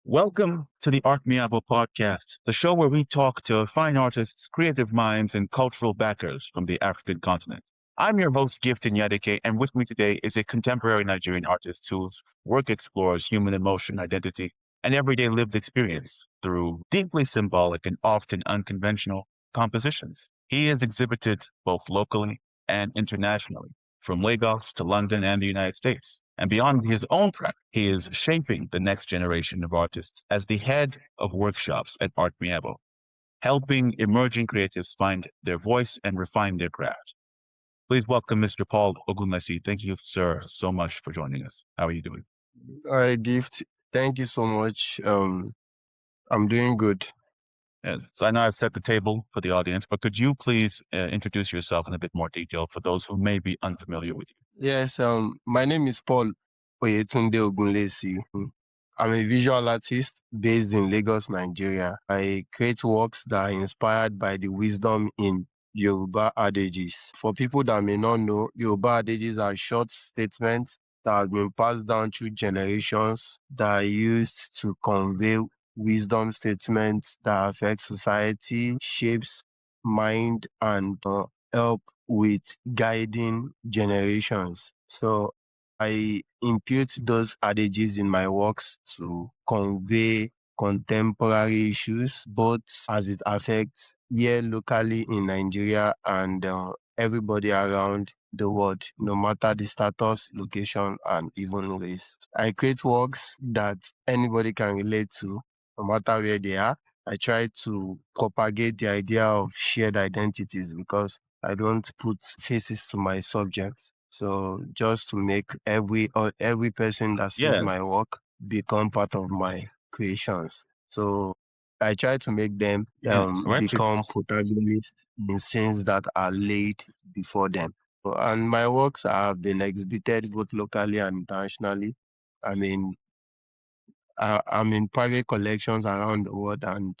Welcome to the ArtMiabo Podcast, the show where we talk to fine artists, creative minds, and cultural backers from the African continent. I'm your host, Gift Enyadike, and with me today is a contemporary Nigerian artist whose work explores human emotion, identity, and everyday lived experience through deeply symbolic and often unconventional compositions. He has exhibited both locally and internationally, from Lagos to London and the United States. And beyond his own practice, he is shaping the next generation of artists as the head of workshops at ArtMiabo, helping emerging creatives find their voice and refine their craft. Please welcome Mr. Paul Ogunlesi. Thank you, sir, so much for joining us. How are you doing? All right, Gift. Thank you so much. I'm doing good. Yes. So I know I've set the table for the audience, but could you please introduce yourself in a bit more detail for those who may be unfamiliar with you? Yes, my name is Paul Ogunlesi. I'm a visual artist based in Lagos, Nigeria. I create works that are inspired by the wisdom in Yoruba adages. For people that may not know, Yoruba adages are short statements that have been passed down through generations that are used to convey wisdom statements that affect society, shapes mind, and help with guiding generations. So I impute those adages in my works to convey contemporary issues, both as it affects here locally in Nigeria and everybody around the world, no matter the status, location, and even race. I create works that anybody can relate to, no matter where they are. I try to propagate the idea of shared identities because I don't put faces to my subjects. So just to make every person that sees Yes. my work become part of my creations. So I try to make them Yes. become protagonists in scenes that are laid before them. And my works have been exhibited both locally and internationally. I mean, I'm in private collections around the world and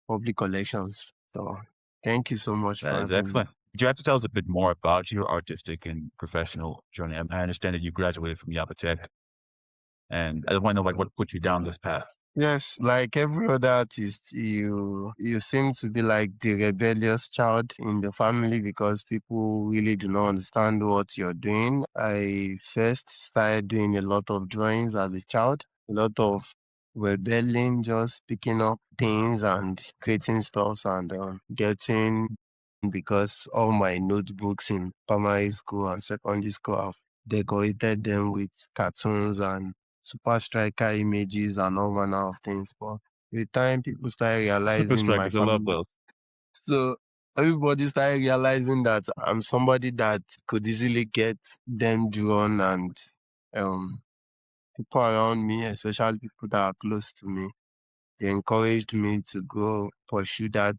public collections. So thank you so much That for is having me. excellent. Would you have to tell us a bit more about your artistic and professional journey? I understand that you graduated from Miabo Tech, and I want to know what put you down this path. Yes, like every other artist, you seem to be like the rebellious child in the family because people really do not understand what you're doing. I first started doing a lot of drawings as a child, a lot of rebelling, just picking up things and creating stuff and getting because all my notebooks in primary school and secondary school have decorated them with cartoons and super striker images and all manner of things. But with time, people started Super realizing my strikers, I love family. those. So everybody started realizing that I'm somebody that could easily get them drawn, and people around me, especially people that are close to me, they encouraged me to go pursue that.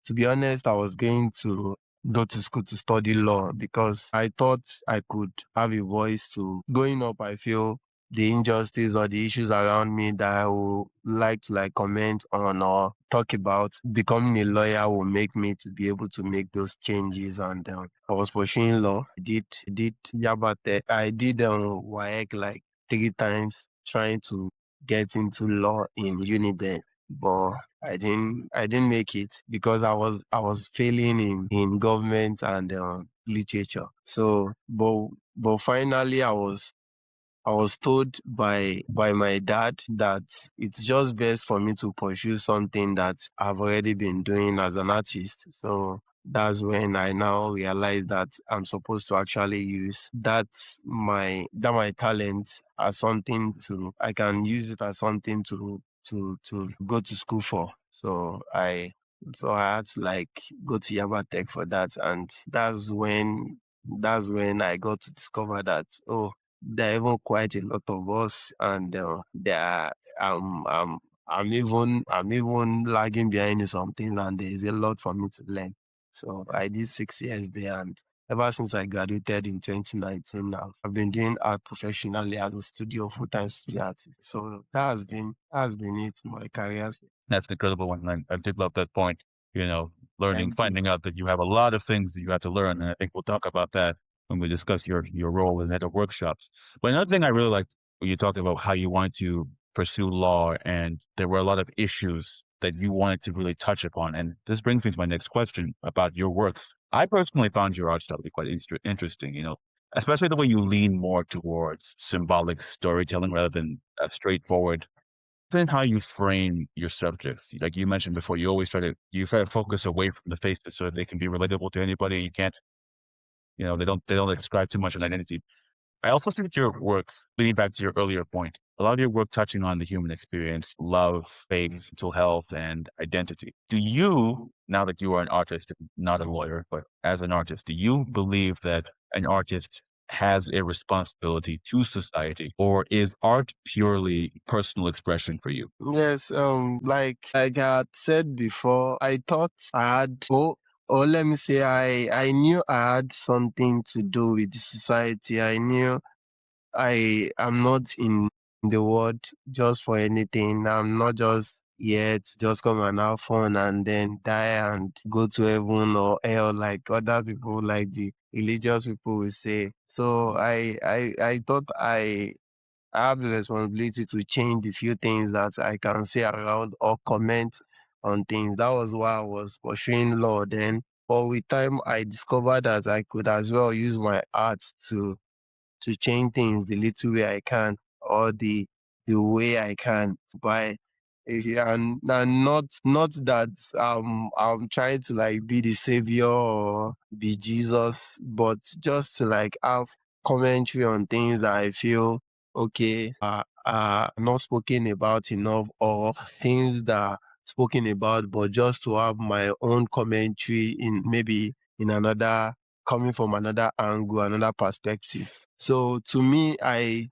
To be honest, I was going to go to school to study law because I thought I could have a voice to growing up. I feel the injustice or the issues around me that I would like to comment on or talk about. Becoming a lawyer will make me to be able to make those changes. And I was pursuing law. I did Yabate. I did WAEC like 3 times trying to get into law in Uniben, but I didn't make it because I was failing in government and literature. So, but finally I was told by my dad that it's just best for me to pursue something that I've already been doing as an artist. So that's when I now realize that I'm supposed to actually use my talent as something I can use it as something to go to school for. So I had to go to Yaba Tech for that, and that's when I got to discover that there are even quite a lot of us, and there are, I'm even lagging behind in some things, and there is a lot for me to learn. So I did 6 years there, and ever since I graduated in 2019, now I've been doing art professionally as a full-time studio artist. So that has been it, my career. That's an incredible one. I did love that point. Thank you. Finding out that you have a lot of things that you have to learn, and I think we'll talk about that when we discuss your role as head of workshops. But another thing I really liked when you talked about how you want to pursue law, and there were a lot of issues that you wanted to really touch upon. And this brings me to my next question about your works. I personally found your art style to be quite interesting, especially the way you lean more towards symbolic storytelling rather than straightforward. Then how you frame your subjects. Like you mentioned before, you try to focus away from the faces so that they can be relatable to anybody. You can't, they don't ascribe too much an identity. I also see that your work, leading back to your earlier point, a lot of your work touching on the human experience, love, faith, mental health, and identity. Do you, now that you are an artist, not a lawyer, but as an artist, do you believe that an artist has a responsibility to society, or is art purely personal expression for you? Yes, like I had said before, I thought I had, or let me say, I knew I had something to do with the society. I knew I am not in the world just for anything. I'm not just here to just come and have fun and then die and go to heaven or hell like other people, like the religious people will say. So I thought I have the responsibility to change the few things that I can say around or comment on things. That was why I was pursuing law then. But with time, I discovered that I could as well use my art to change things the little way I can or the way I can by and not that I'm trying to like be the savior or be Jesus, but just to like have commentary on things that I feel okay are not spoken about enough or things that are spoken about, but just to have my own commentary in maybe in another coming from another angle, another perspective. So to me, I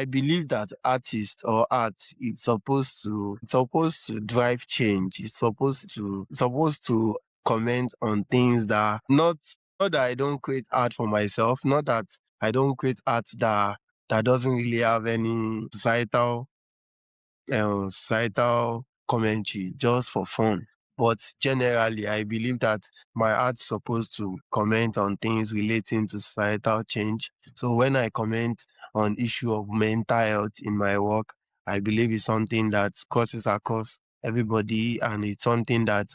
believe that artist or art it's supposed to drive change. It's supposed to comment on things that not that I don't create art for myself, not that I don't create art that doesn't really have any societal commentary just for fun. But generally, I believe that my art's supposed to comment on things relating to societal change. So when I comment on issue of mental health in my work, I believe it's something that crosses across everybody and it's something that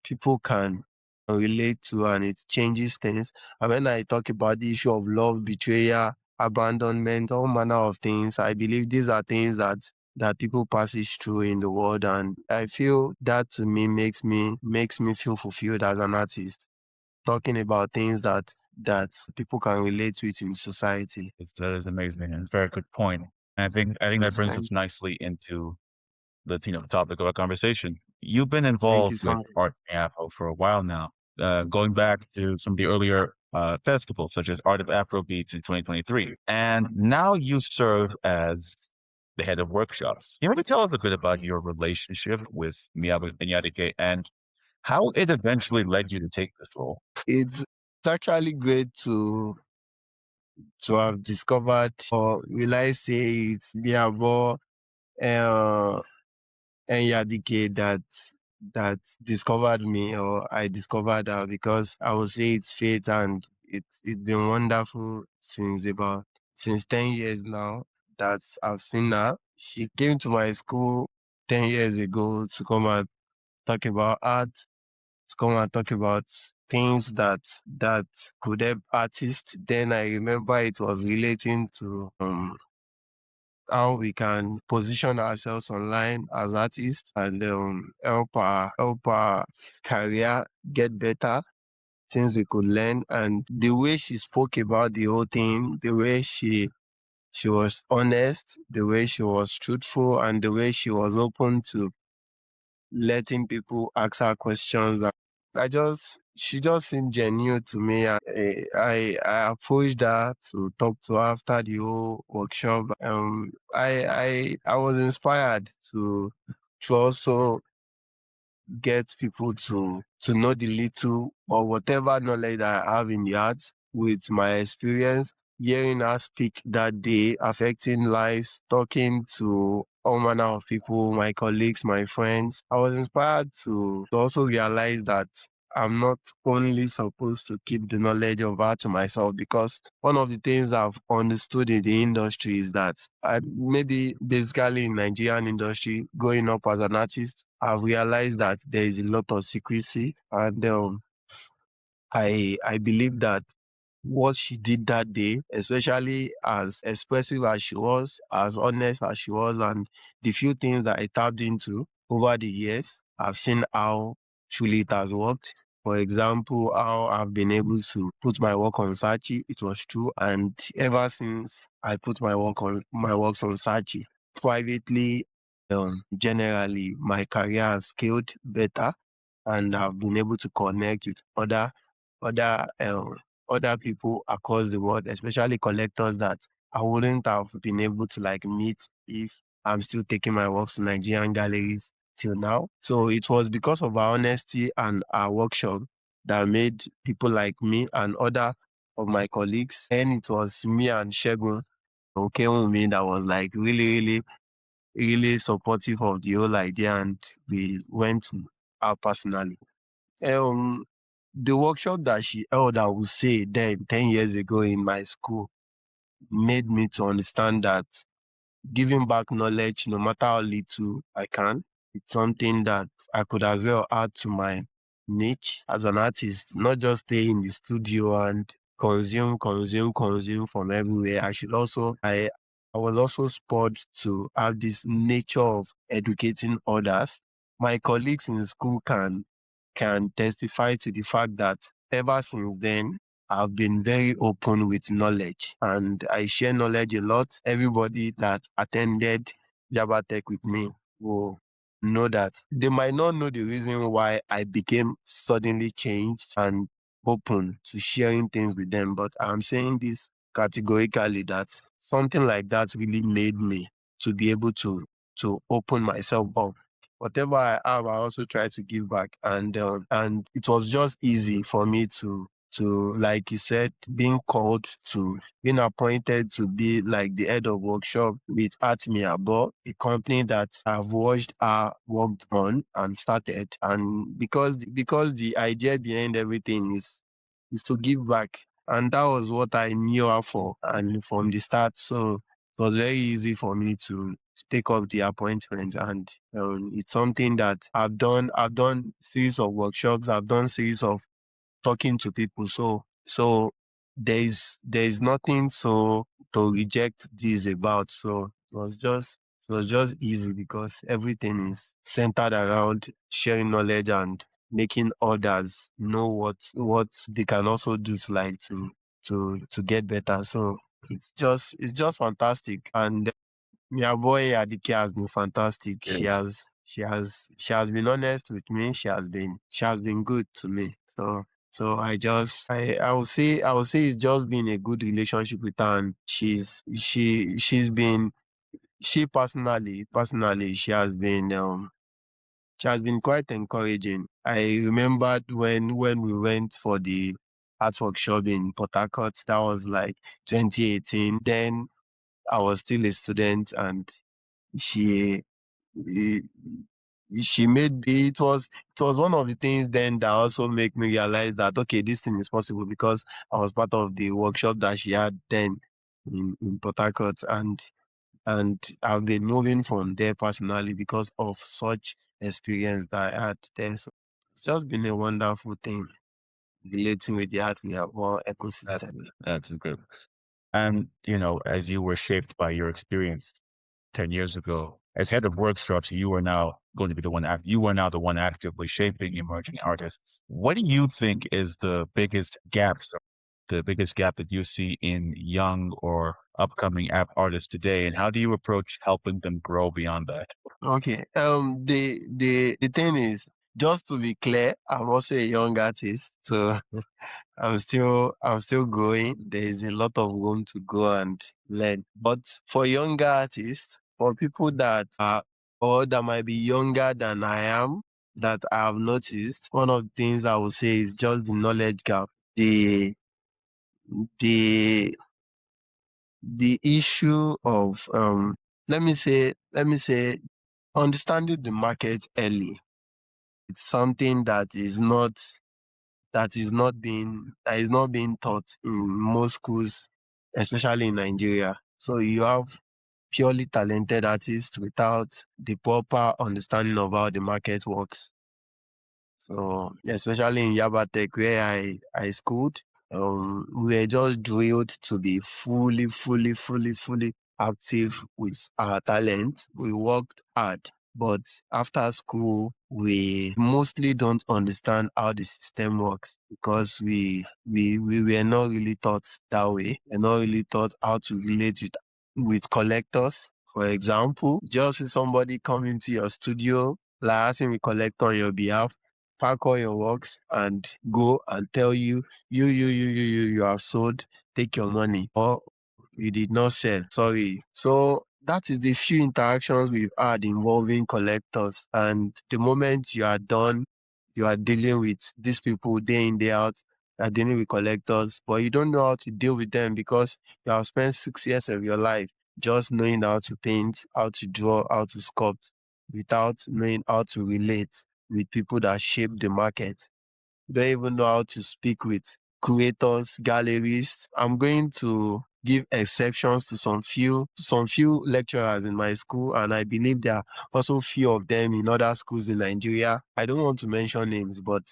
people can relate to and it changes things. And when I talk about the issue of love, betrayal, abandonment, all manner of things, I believe these are things that people passes through in the world, and I feel that to me makes me feel fulfilled as an artist, talking about things that people can relate with in society. That is amazing and a very good point. And I think that Yes, brings thank, us nicely into the topic of our conversation. You've been thank you involved so with much. Art Afro for a while now, going back to some of the earlier festivals, such as Art of Afrobeats in 2023. And now you serve as the head of workshops. Can you maybe tell us a bit about your relationship with Miabo Enyadike and how it eventually led you to take this role? It's actually great to have discovered, or will I say it's Miabo uh, Enyadike that discovered me, or I discovered her, because I would say it's fate, and it's been wonderful since 10 years now that I've seen her. She came to my school 10 years ago to come and talk about art, to come and talk about things that could help artists. Then I remember it was relating to how we can position ourselves online as artists and help our career get better, things we could learn. And the way she spoke about the whole thing, the way she was honest, the way she was truthful, and the way she was open to letting people ask her questions. And she just seemed genuine to me. And I approached her to talk to her after the whole workshop. I was inspired to also get people to know the little or whatever knowledge that I have in the arts with my experience, hearing her speak that day, affecting lives, talking to all manner of people, my colleagues, my friends. I was inspired to also realize that I'm not only supposed to keep the knowledge of art to myself, because one of the things I've understood in the industry is that maybe basically in Nigerian industry, growing up as an artist, I've realized that there is a lot of secrecy, and I believe that what she did that day, especially as expressive as she was, as honest as she was, and the few things that I tapped into over the years, I've seen how truly it has worked. For example, how I've been able to put my work on Sachi, it was true. And ever since I put my works on Sachi, privately, generally, my career has scaled better, and I've been able to connect with other other people across the world, especially collectors that I wouldn't have been able to like meet if I'm still taking my works to Nigerian galleries till now. So it was because of our honesty and our workshop that made people like me and other of my colleagues. And it was me and Shegun who came with me that was like really supportive of the whole idea, and we went to her personally. Um, the workshop that she held, I would say then 10 years ago in my school, made me to understand that giving back knowledge, no matter how little I can, it's something that I could as well add to my niche as an artist, not just stay in the studio and consume from everywhere. I was also spurred to have this nature of educating others. My colleagues in school can testify to the fact that ever since then, I've been very open with knowledge, and I share knowledge a lot. Everybody that attended Java Tech with me will know that. They might not know the reason why I became suddenly changed and open to sharing things with them, but I'm saying this categorically that something like that really made me to be able to open myself up. Whatever I have, I also try to give back, and it was just easy for me to, like you said, being called to being appointed to be like the head of workshop with ArtMiabo, a company that I've watched her worked on and started. And because the idea behind everything is to give back. And that was what I knew her for, and from the start. So it was very easy for me to take up the appointment, and it's something that I've done series of workshops, I've done series of talking to people. So there is nothing so to reject this about. So it was just easy because everything is centered around sharing knowledge and making others know what they can also do to like to get better. So it's just fantastic. And Miabo Enyadike has been fantastic. Yes. She has been honest with me. She has been good to me. So I will say it's just been a good relationship with her, and she personally she has been quite encouraging. I remembered when we went for the art workshop in Port Harcourt. That was like 2018. Then I was still a student, and she eh, she made it was one of the things then that also make me realize that okay, this thing is possible, because I was part of the workshop that she had then in Port Harcourt, and I've been moving from there personally because of such experience that I had there. So it's just been a wonderful thing relating with the art we have all That, ecosystem. that's good. And, as you were shaped by your experience 10 years ago, as head of workshops, you are now going to be you are now the one actively shaping emerging artists. What do you think is the biggest gap that you see in young or upcoming app artists today? And how do you approach helping them grow beyond that? Okay. The thing is, just to be clear, I'm also a young artist, so I'm still growing. There is a lot of room to go and learn. But for younger artists, for people that are or that might be younger than I am, that I have noticed, one of the things I would say is just the knowledge gap. The the issue of let me say understanding the market early. It's something that is not that is not being taught in most schools, especially in Nigeria. So you have purely talented artists without the proper understanding of how the market works. So especially in Yabatech where I schooled, we were just drilled to be fully active with our talent. We worked hard, but after school, we mostly don't understand how the system works because we were not really taught that way. We're not really taught how to relate with collectors. For example, just see somebody come into your studio, like asking me collect on your behalf, pack all your works and go and tell you, you have sold, take your money. Or you did not sell, sorry. So that is the few interactions we've had involving collectors. And the moment you are done, you are dealing with these people day in, day out, you are dealing with collectors, but you don't know how to deal with them because you have spent 6 years of your life just knowing how to paint, how to draw, how to sculpt, without knowing how to relate with people that shape the market. Don't even know how to speak with curators, galleries. I'm going to give exceptions to some few lecturers in my school, and I believe there are also few of them in other schools in Nigeria. I don't want to mention names, but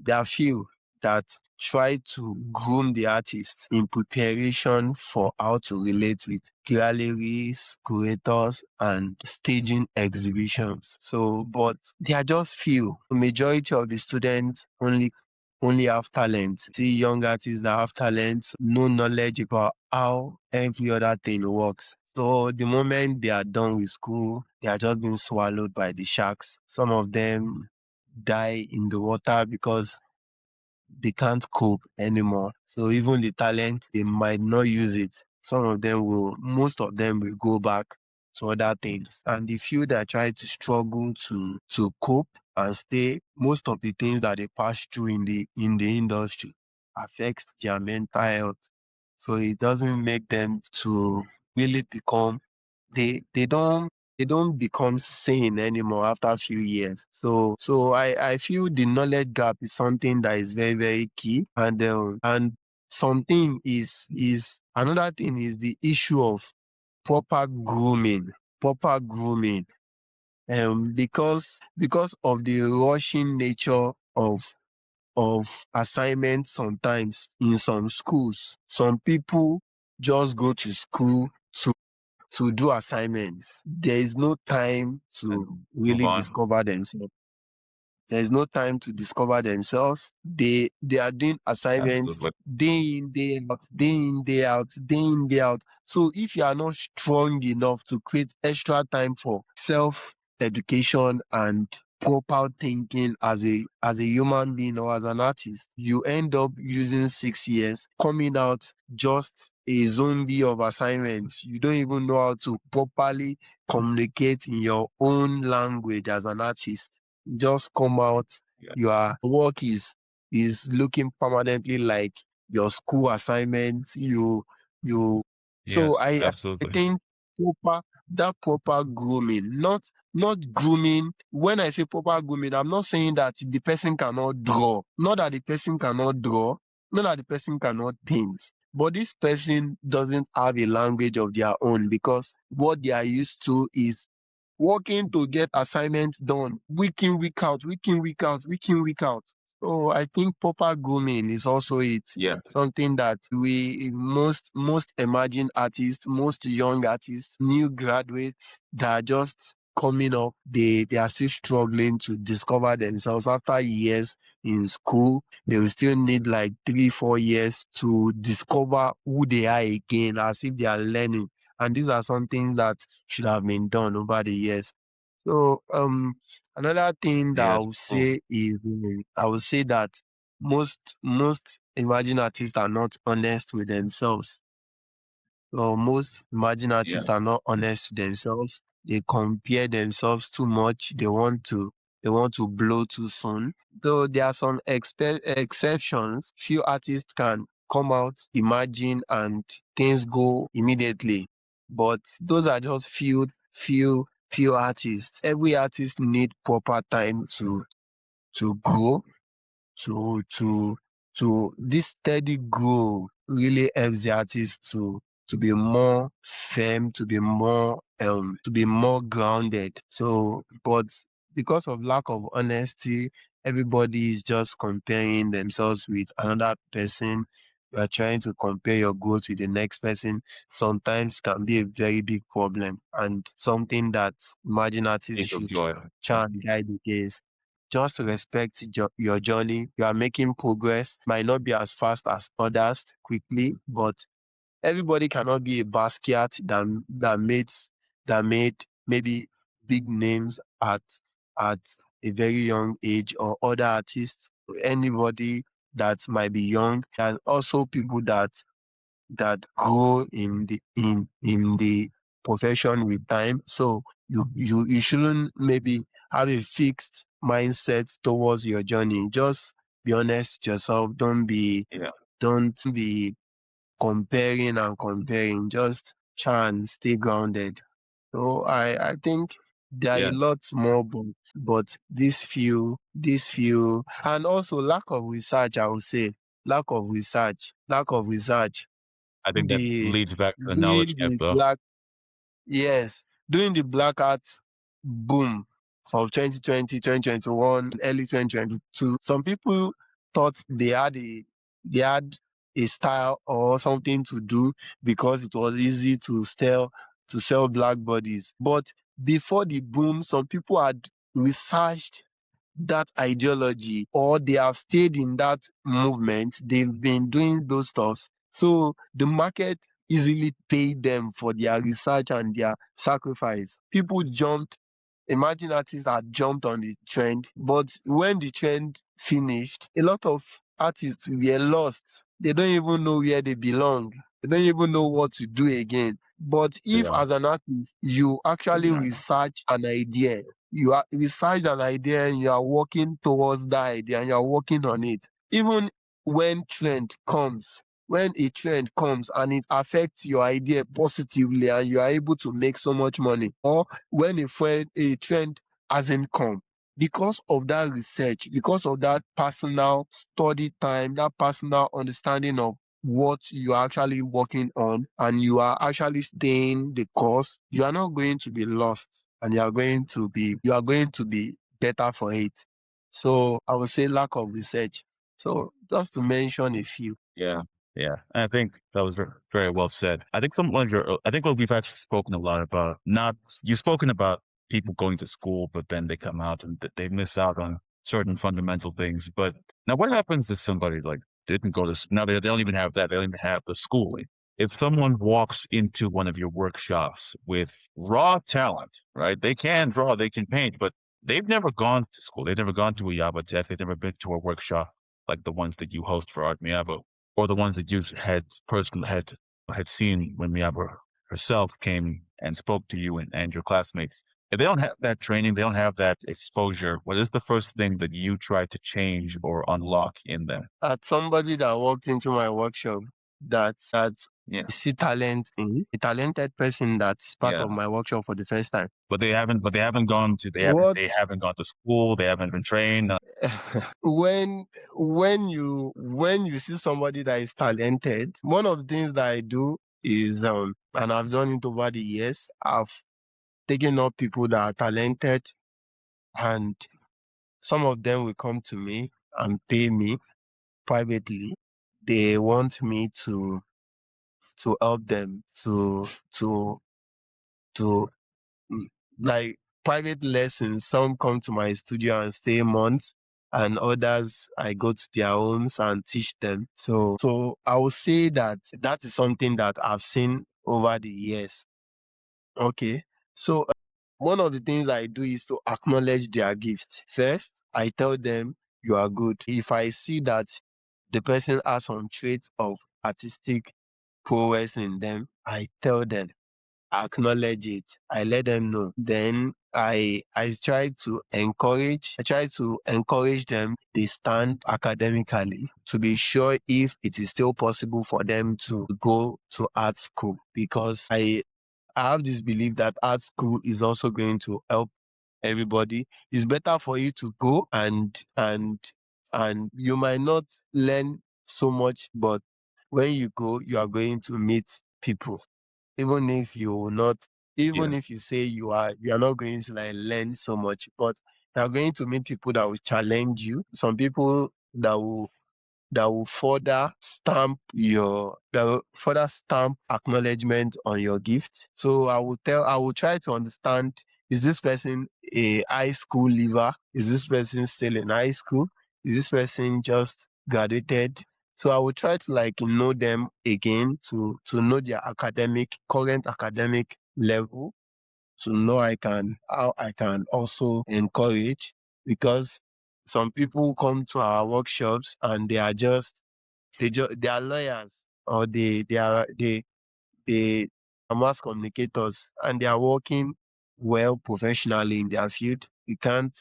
there are few that try to groom the artist in preparation for how to relate with galleries, curators, and staging exhibitions. So, but they are just few. The majority of the students only have talent. See young artists that have talent, no knowledge about how every other thing works. So the moment they are done with school, they are just being swallowed by the sharks. Some of them die in the water because they can't cope anymore. So even the talent, they might not use it. Most of them will go back to other things. And the few that try to struggle to cope and stay, most of the things that they pass through in the industry affects their mental health. So it doesn't make them to really become they don't become sane anymore after a few years. So I feel the knowledge gap is something that is very, very key. And something is another thing is the issue of proper grooming. Proper grooming. Because of the rushing nature of assignments sometimes in some schools, some people just go to school to do assignments. There is no time to Move really on. discover themselves. There is no time to discover themselves. They are doing assignments Absolutely. day in, day out, day in, day out, day in, day out. So if you are not strong enough to create extra time for self education and proper thinking as a human being or as an artist, you end up using 6 years coming out just a zombie of assignments. You don't even know how to properly communicate in your own language as an artist. Just come out, Yeah. your work is looking permanently like your school assignments. You so Yes, I absolutely. think proper grooming, not grooming. When I say proper grooming, I'm not saying that the person cannot draw, not that the person cannot draw, not that the person cannot paint. But this person doesn't have a language of their own because what they are used to is working to get assignments done week in, week out, week in, week out, week in, week out. So I think proper grooming is also Yeah. something that we most emerging artists, most young artists, new graduates that are just coming up, they are still struggling to discover themselves after years in school. They will still need like 3 4 years to discover who they are again, as if they are learning. And these are some things that should have been done over the years. So another thing that Yes. I would say that most emerging artists are not honest with themselves. So most emerging Yeah. artists are not honest with themselves. They compare themselves too much. They want to blow too soon. Though there are some exceptions, few artists can come out, imagine, and things go immediately. But those are just few artists. Every artist need proper time to grow, to this steady grow really helps the artist to be more firm, to be more grounded. So, but because of lack of honesty, everybody is just comparing themselves with another person. You are trying to compare your growth with the next person. Sometimes can be a very big problem and something that margin artists Piece of should joy. try and guide against. Just respect your journey. You are making progress. Might not be as fast as others quickly, but everybody cannot be a Basquiat that made maybe big names at a very young age, or other artists. Anybody that might be young. There's also people that grow in the profession with time. So you shouldn't maybe have a fixed mindset towards your journey. Just be honest with yourself. Yeah. Don't be comparing. Just try and stay grounded. So I think there are a Yeah. lot more, but these few, and also lack of research. I would say lack of research. I think that The leads back to the knowledge doing gap, the though. black Yes, during the black art boom of 2020, 2021, early 2022, some people thought they had a style or something to do because it was easy to sell black bodies. But before the boom, some people had researched that ideology, or they have stayed in that movement. They've been doing those stuffs. So the market easily paid them for their research and their sacrifice. People jumped. Imagine artists had jumped on the trend, but when the trend finished, a lot of artists were lost. They don't even know where they belong. They don't even know what to do again. But if, Yeah. as an artist, you actually research an idea, you are research an idea and you are working towards that idea and you are working on it, even when a trend comes and it affects your idea positively and you are able to make so much money, or when a trend hasn't come, because of that research, because of that personal study time, that personal understanding of what you are actually working on, and you are actually staying the course, you are not going to be lost, and you are going to be better for it. So I would say lack of research. So just to mention a few. Yeah, yeah. And I think that was very well said. I think I think what we've actually spoken a lot about, not, you've spoken about people going to school, but then they come out and they miss out on certain fundamental things. But now what happens if somebody like didn't go to, now they don't even have that. They don't even have the schooling. If someone walks into one of your workshops with raw talent, right? They can draw, they can paint, but they've never gone to school. They've never gone to a Yaba Tech. They've never been to a workshop like the ones that you host for Art Miabo, or the ones that you had seen when Miabo herself came and spoke to you and your classmates. If they don't have that training, they don't have that exposure, what is the first thing that you try to change or unlock in them? As somebody that walked into my workshop, that Yeah, see talent in a talented person that's part yeah. of my workshop for the first time. What They haven't gone to school. They haven't been trained. when you see somebody that is talented, one of the things that I do is, and I've done it over the years, I've taken up people that are talented, and some of them will come to me and pay me privately. They want me to help them to mm, like private lessons. Some come to my studio and stay months, and others I go to their homes and teach them. So I would say that is something that I've seen over the years. Okay. So one of the things I do is to acknowledge their gift. First, I tell them you are good. If I see that the person has some traits of artistic prowess in them, I tell them, acknowledge it. I let them know. Then I try to encourage them. They stand academically to be sure if it is still possible for them to go to art school, because I have this belief that art school is also going to help everybody. It's better for you to go and and you might not learn so much, but when you go, you are going to meet people. Even if you will not, even Yes. if you say you are not going to like learn so much, but you are going to meet people that will challenge you. Some people that will further stamp acknowledgement on your gift. So I will try to understand, is this person a high school leaver? Is this person still in high school? Is this person just graduated? So I will try to like know them again to know their current academic level, to know how I can also encourage, because some people come to our workshops and they are lawyers, or they are mass communicators, and they are working well professionally in their field. You can't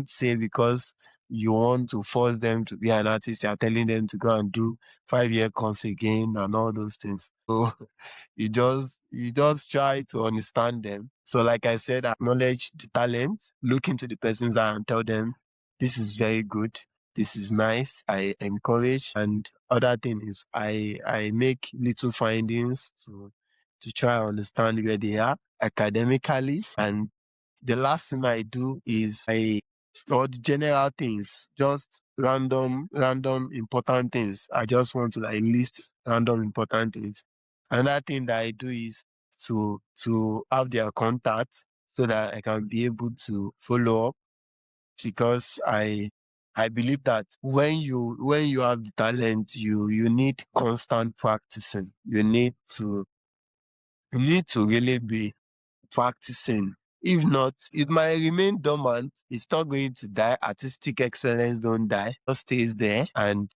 say because you want to force them to be an artist, you are telling them to go and do 5 year course again and all those things. So you just try to understand them. So like I said, acknowledge the talent, look into the person's eye and tell them, this is very good, this is nice, I encourage. And other thing is I make little findings to try and understand where they are academically. And the last thing I do is all the general things, just random important things. I just want to like list random important things. Another thing that I do is to have their contact so that I can be able to follow up, because I believe that when you have the talent, you need constant practicing. You need to really be practicing. If not, it might remain dormant. It's not going to die. Artistic excellence don't die. It just stays there, and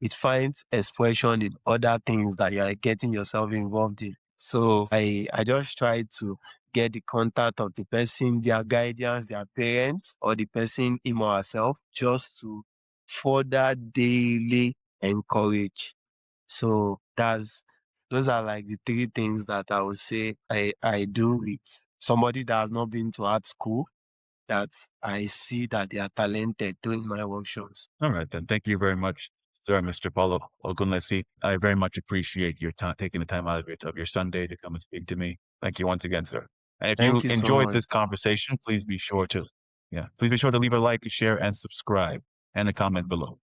it finds expression in other things that you are getting yourself involved in. So I just try to get the contact of the person, their guidance, their parents, or the person, him or herself, just to further daily encourage. So those are like the three things that I would say I do with somebody that has not been to art school, that I see that they are talented doing my workshops. All right, then. Thank you very much, sir, Mr. Paulo Ogunlesi. I very much appreciate your time, taking the time out of your Sunday to come and speak to me. Thank you once again, sir. And if you Thank you so enjoyed much. this conversation, please be sure to leave a like, share, and subscribe, and a comment below.